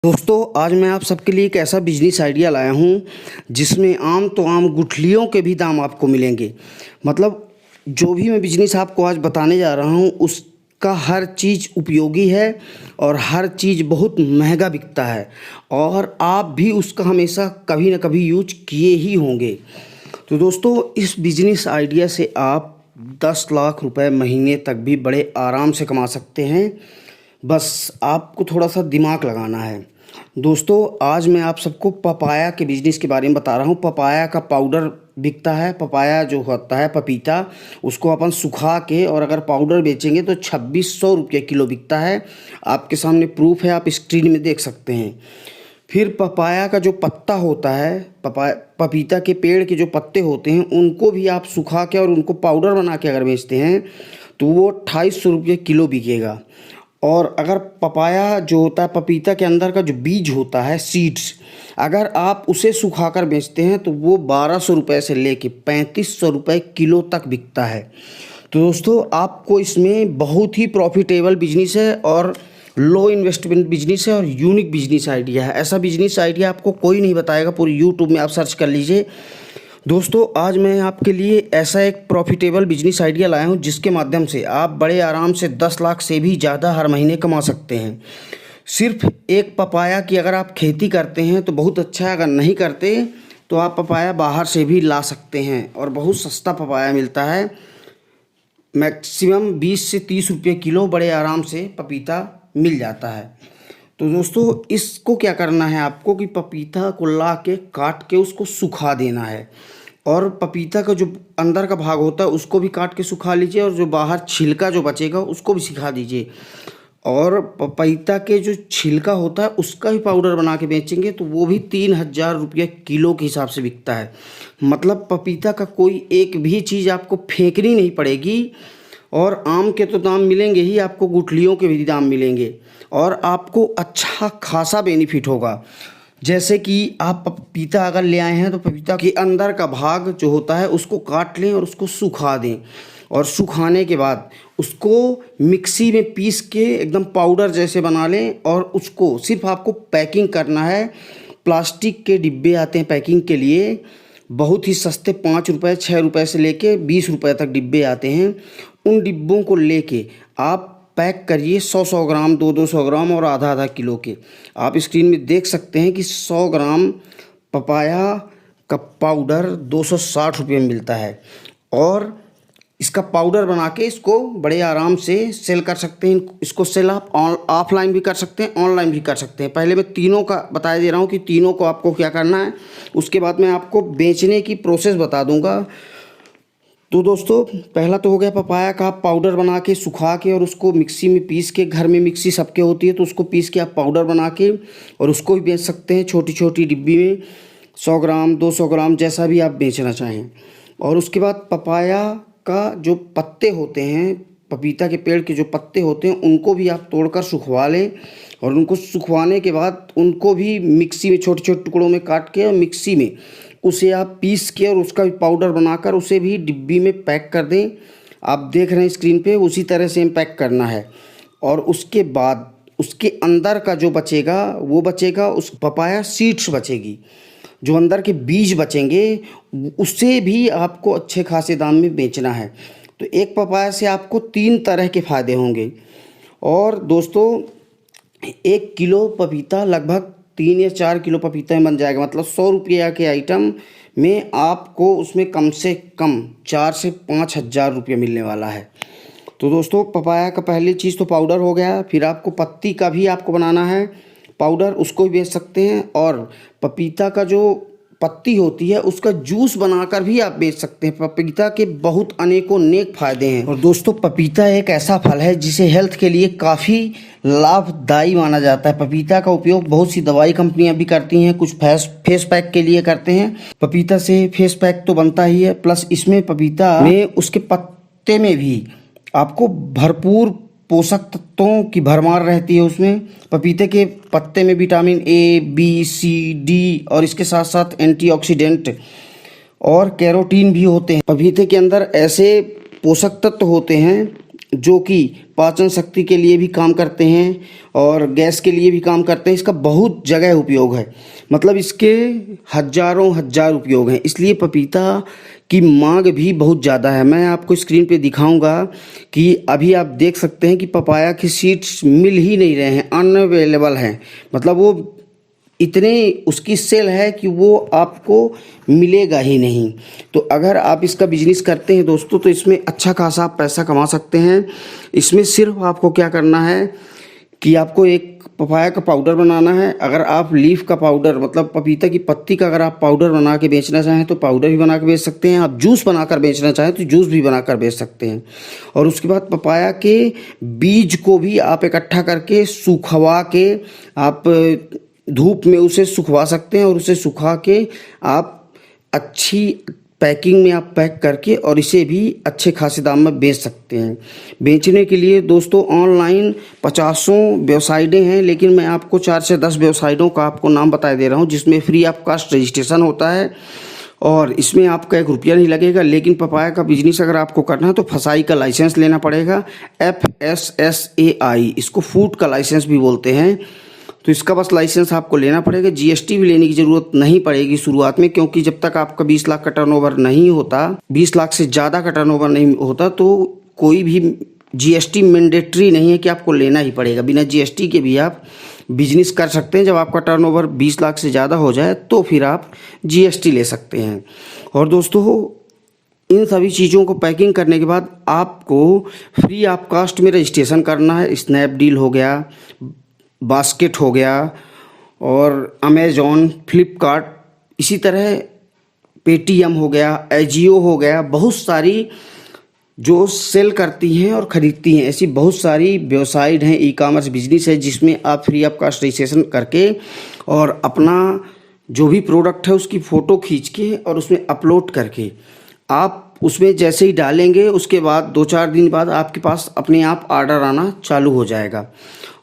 दोस्तों आज मैं आप सबके लिए एक ऐसा बिजनेस आइडिया लाया हूँ जिसमें आम तो आम गुठलियों के भी दाम आपको मिलेंगे। मतलब जो भी मैं बिजनेस आपको आज बताने जा रहा हूँ उसका हर चीज़ उपयोगी है और हर चीज़ बहुत महंगा बिकता है और आप भी उसका हमेशा कभी ना कभी यूज किए ही होंगे। तो दोस्तों इस बिजनेस आइडिया से आप 10 लाख रुपए महीने तक भी बड़े आराम से कमा सकते हैं। बस आपको थोड़ा सा दिमाग लगाना है। दोस्तों आज मैं आप सबको पपाया के बिज़नेस के बारे में बता रहा हूँ। पपाया का पाउडर बिकता है। पपाया जो होता है पपीता, उसको अपन सुखा के और अगर पाउडर बेचेंगे तो 2600 रुपये किलो बिकता है। आपके सामने प्रूफ है, आप स्क्रीन में देख सकते हैं। फिर पपाया का जो पत्ता होता है, पपीता के पेड़ के जो पत्ते होते हैं उनको भी आप सुखा के और उनको पाउडर बना के अगर बेचते हैं तो वो 2800 रुपये किलो बिकेगा। और अगर पपाया जो होता है, पपीता के अंदर का जो बीज होता है सीड्स, अगर आप उसे सुखाकर बेचते हैं तो वो 1200 रुपये से लेके 3500 रुपये किलो तक बिकता है। तो दोस्तों आपको इसमें बहुत ही प्रॉफिटेबल बिजनेस है और लो इन्वेस्टमेंट बिजनेस है और यूनिक बिजनेस आइडिया है। ऐसा बिजनेस आइडिया आपको कोई नहीं बताएगा। पूरी यूट्यूब में आप सर्च कर लीजिए। दोस्तों आज मैं आपके लिए ऐसा एक प्रॉफिटेबल बिजनेस आइडिया लाया हूं जिसके माध्यम से आप बड़े आराम से 10 लाख से भी ज़्यादा हर महीने कमा सकते हैं। सिर्फ एक पपाया की अगर आप खेती करते हैं तो बहुत अच्छा है, अगर नहीं करते तो आप पपाया बाहर से भी ला सकते हैं और बहुत सस्ता पपाया मिलता है। मैक्सिमम 20 से 30 रुपये किलो बड़े आराम से पपीता मिल जाता है। तो दोस्तों इसको क्या करना है आपको कि पपीता को ला के काट के उसको सुखा देना है और पपीता का जो अंदर का भाग होता है उसको भी काट के सुखा लीजिए और जो बाहर छिलका जो बचेगा उसको भी सुखा दीजिए। और पपीता के जो छिलका होता है उसका भी पाउडर बना के बेचेंगे तो वो भी 3000 रुपये किलो के हिसाब से बिकता है। मतलब पपीता का कोई एक भी चीज़ आपको फेंकनी नहीं पड़ेगी और आम के तो दाम मिलेंगे ही, आपको गुठलियों के भी दाम मिलेंगे और आपको अच्छा खासा बेनिफिट होगा। जैसे कि आप पपीता अगर ले आए हैं तो पपीता के अंदर का भाग जो होता है उसको काट लें और उसको सुखा दें और सुखाने के बाद उसको मिक्सी में पीस के एकदम पाउडर जैसे बना लें और उसको सिर्फ आपको पैकिंग करना है। प्लास्टिक के डिब्बे आते हैं पैकिंग के लिए, बहुत ही सस्ते, 5 रुपये 6 रुपये से लेके 20 रुपये तक डिब्बे आते हैं। उन डिब्बों को लेके आप पैक करिए 100-100 ग्राम, 200-200 ग्राम और आधा-आधा किलो के। आप स्क्रीन में देख सकते हैं कि 100 ग्राम पपाया का पाउडर 260 रुपये में मिलता है और इसका पाउडर बना के इसको बड़े आराम से सेल कर सकते हैं। इसको सेल आप ऑफलाइन भी कर सकते हैं, ऑनलाइन भी कर सकते हैं। पहले मैं तीनों का बता दे रहा हूँ कि तीनों को आपको क्या करना है, उसके बाद मैं आपको बेचने की प्रोसेस बता दूँगा। तो दोस्तों पहला तो हो गया पपाया का आप पाउडर बना के सुखा के और उसको मिक्सी में पीस के, घर में मिक्सी सबके होती है तो उसको पीस के आप पाउडर बना के और उसको भी बेच सकते हैं छोटी छोटी डिब्बी में, 100 ग्राम 200 ग्राम जैसा भी आप बेचना चाहें। और उसके बाद पपाया का जो पत्ते होते हैं, पपीता के पेड़ के जो पत्ते होते हैं उनको भी आप तोड़कर सुखवा लें और उनको सुखवाने के बाद उनको भी मिक्सी में छोटे छोटे टुकड़ों में काट के और मिक्सी में उसे आप पीस के और उसका भी पाउडर बनाकर उसे भी डिब्बी में पैक कर दें। आप देख रहे हैं स्क्रीन पे, उसी तरह से पैक करना है। और उसके बाद उसके अंदर का जो बचेगा वो बचेगा, उस पपाया सीड्स बचेगी, जो अंदर के बीज बचेंगे उससे भी आपको अच्छे खासे दाम में बेचना है। तो एक पपाया से आपको 3 तरह के फ़ायदे होंगे। और दोस्तों 1 किलो पपीता लगभग 3 या 4 किलो पपीता में बन जाएगा। मतलब 100 रुपये के आइटम में आपको उसमें कम से कम 4 से 5 हज़ार रुपये मिलने वाला है। तो दोस्तों पपाया का पहली चीज़ तो पाउडर हो गया। फिर आपको पत्ती का भी आपको बनाना है पाउडर, उसको भी बेच सकते हैं। और पपीता का जो पत्ती होती है उसका जूस बनाकर भी आप बेच सकते हैं। पपीता के बहुत अनेकों नेक फायदे हैं। और दोस्तों पपीता एक ऐसा फल है जिसे हेल्थ के लिए काफ़ी लाभदायी माना जाता है। पपीता का उपयोग बहुत सी दवाई कंपनियां भी करती हैं, कुछ फेस पैक के लिए करते हैं। पपीता से फेस पैक तो बनता ही है, प्लस इसमें पपीता में उसके पत्ते में भी आपको भरपूर पोषक तत्वों की भरमार रहती है। उसमें पपीते के पत्ते में vitamin A, B, C, D और इसके साथ साथ एंटीऑक्सीडेंट और कैरोटीन भी होते हैं। पपीते के अंदर ऐसे पोषक तत्व होते हैं जो कि पाचन शक्ति के लिए भी काम करते हैं और गैस के लिए भी काम करते हैं। इसका बहुत जगह उपयोग है, मतलब इसके हजारों हजार उपयोग हैं। इसलिए पपीता की मांग भी बहुत ज़्यादा है। मैं आपको स्क्रीन पे दिखाऊंगा कि अभी आप देख सकते हैं कि पपाया की सीड्स मिल ही नहीं रहे हैं, अनअवेलेबल हैं। मतलब वो इतने उसकी सेल है कि वो आपको मिलेगा ही नहीं। तो अगर आप इसका बिजनेस करते हैं दोस्तों, तो इसमें अच्छा खासा आप पैसा कमा सकते हैं। इसमें सिर्फ आपको क्या करना है कि आपको एक पपाया का पाउडर बनाना है। अगर आप लीफ का पाउडर, मतलब पपीता की पत्ती का अगर आप पाउडर बना के बेचना चाहें तो पाउडर भी बना के बेच सकते हैं। आप जूस बनाकर बेचना चाहें तो जूस भी बनाकर बेच सकते हैं। और उसके बाद पपाया के बीज को भी आप इकट्ठा करके सुखवा के आप धूप में उसे सुखवा सकते हैं और उसे सुखा के आप अच्छी पैकिंग में आप पैक करके और इसे भी अच्छे खासे दाम में बेच सकते हैं। बेचने के लिए दोस्तों ऑनलाइन 50 वेबसाइटें हैं, लेकिन मैं आपको 4 से 10 वेबसाइटों का आपको नाम बता दे रहा हूं जिसमें फ्री ऑफ कास्ट रजिस्ट्रेशन होता है और इसमें आपका 1 रुपया नहीं लगेगा। लेकिन पपाया का बिजनेस अगर आपको करना है तो फसाई का लाइसेंस लेना पड़ेगा, FSSAI, इसको फूड का लाइसेंस भी बोलते हैं। तो इसका बस लाइसेंस आपको लेना पड़ेगा। GST भी लेने की ज़रूरत नहीं पड़ेगी शुरुआत में, क्योंकि जब तक आपका 20 लाख का टर्नओवर नहीं होता, 20 लाख से ज़्यादा का टर्नओवर नहीं होता, तो कोई भी GST मैंडेटरी नहीं है कि आपको लेना ही पड़ेगा। बिना GST के भी आप बिजनेस कर सकते हैं। जब आपका टर्नओवर 20 लाख से ज़्यादा हो जाए तो फिर आप GST ले सकते हैं। और दोस्तों इन सभी चीज़ों को पैकिंग करने के बाद आपको फ्री ऑफ कास्ट में रजिस्ट्रेशन करना है। स्नैपडील हो गया, बास्केट हो गया और अमेज़ॉन, फ्लिपकार्ट, इसी तरह पेटीएम हो गया, एजियो हो गया, बहुत सारी जो सेल करती हैं और ख़रीदती हैं, ऐसी बहुत सारी वेबसाइट हैं, ई-कॉमर्स बिजनेस है जिसमें आप फ्री ऑफ कास्ट रजिस्ट्रेशन करके और अपना जो भी प्रोडक्ट है उसकी फ़ोटो खींच के और उसमें अपलोड करके आप उसमें जैसे ही डालेंगे उसके बाद 2-4 दिन बाद आपके पास अपने आप ऑर्डर आना चालू हो जाएगा।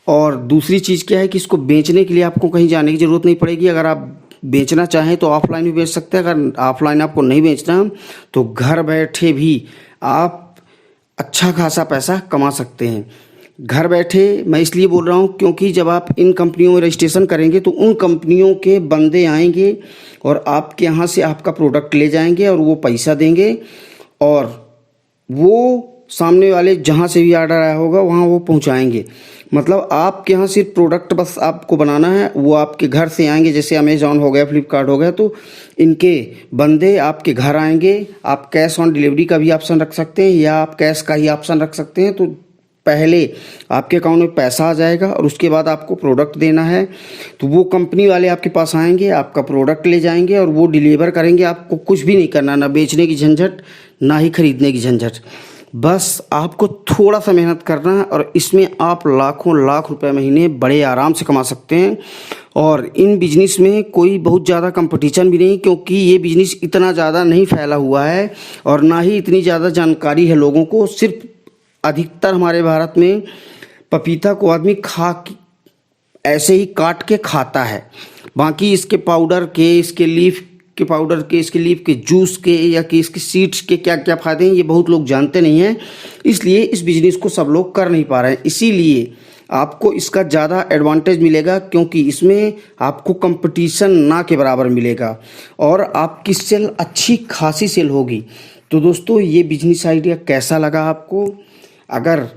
और दूसरी चीज़ क्या है कि इसको बेचने के लिए आपको कहीं जाने की ज़रूरत नहीं पड़ेगी। अगर आप बेचना चाहें तो ऑफलाइन भी बेच सकते हैं। अगर ऑफलाइन आपको नहीं बेचना तो घर बैठे भी आप अच्छा खासा पैसा कमा सकते हैं। घर बैठे मैं इसलिए बोल रहा हूँ क्योंकि जब आप इन कंपनियों में रजिस्ट्रेशन करेंगे तो उन कंपनियों के बंदे आएंगे और आपके यहाँ से आपका प्रोडक्ट ले जाएंगे और वो पैसा देंगे और वो सामने वाले जहाँ से भी ऑर्डर आया होगा वहाँ वो पहुँचाएंगे। मतलब आपके यहाँ सिर्फ प्रोडक्ट बस आपको बनाना है, वो आपके घर से आएंगे। जैसे अमेज़ॉन हो गया, फ्लिपकार्ट हो गया, तो इनके बंदे आपके घर आएंगे। आप कैश ऑन डिलीवरी का भी ऑप्शन रख सकते हैं या आप कैश का ही ऑप्शन रख सकते हैं। तो पहले आपके अकाउंट में पैसा आ जाएगा और उसके बाद आपको प्रोडक्ट देना है। तो वो कंपनी वाले आपके पास आएंगे, आपका प्रोडक्ट ले जाएंगे और वो डिलीवर करेंगे। आपको कुछ भी नहीं करना, ना बेचने की झंझट ना ही खरीदने की झंझट। बस आपको थोड़ा सा मेहनत करना है और इसमें आप लाखों लाख रुपए महीने बड़े आराम से कमा सकते हैं। और इन बिजनेस में कोई बहुत ज़्यादा कंपटीशन भी नहीं, क्योंकि ये बिजनेस इतना ज़्यादा नहीं फैला हुआ है और ना ही इतनी ज़्यादा जानकारी है लोगों को। सिर्फ अधिकतर हमारे भारत में पपीता को आदमी ऐसे ही काट के खाता है। बाकी इसके पाउडर के, इसके लीफ के पाउडर के, इसके लीफ के जूस के या कि इसके सीड्स के क्या क्या फ़ायदे हैं ये बहुत लोग जानते नहीं हैं। इसलिए इस बिज़नेस को सब लोग कर नहीं पा रहे हैं। इसीलिए आपको इसका ज़्यादा एडवांटेज मिलेगा, क्योंकि इसमें आपको कंपटीशन ना के बराबर मिलेगा और आपकी सेल अच्छी खासी सेल होगी। तो दोस्तों ये बिजनेस आइडिया कैसा लगा आपको? अगर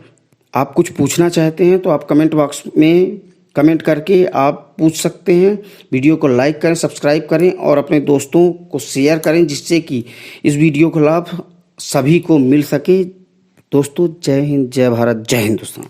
आप कुछ पूछना चाहते हैं तो आप कमेंट बॉक्स में कमेंट करके आप पूछ सकते हैं। वीडियो को लाइक करें, सब्सक्राइब करें और अपने दोस्तों को शेयर करें, जिससे कि इस वीडियो का लाभ सभी को मिल सके। दोस्तों जय हिंद, जय भारत, जय हिंदुस्तान।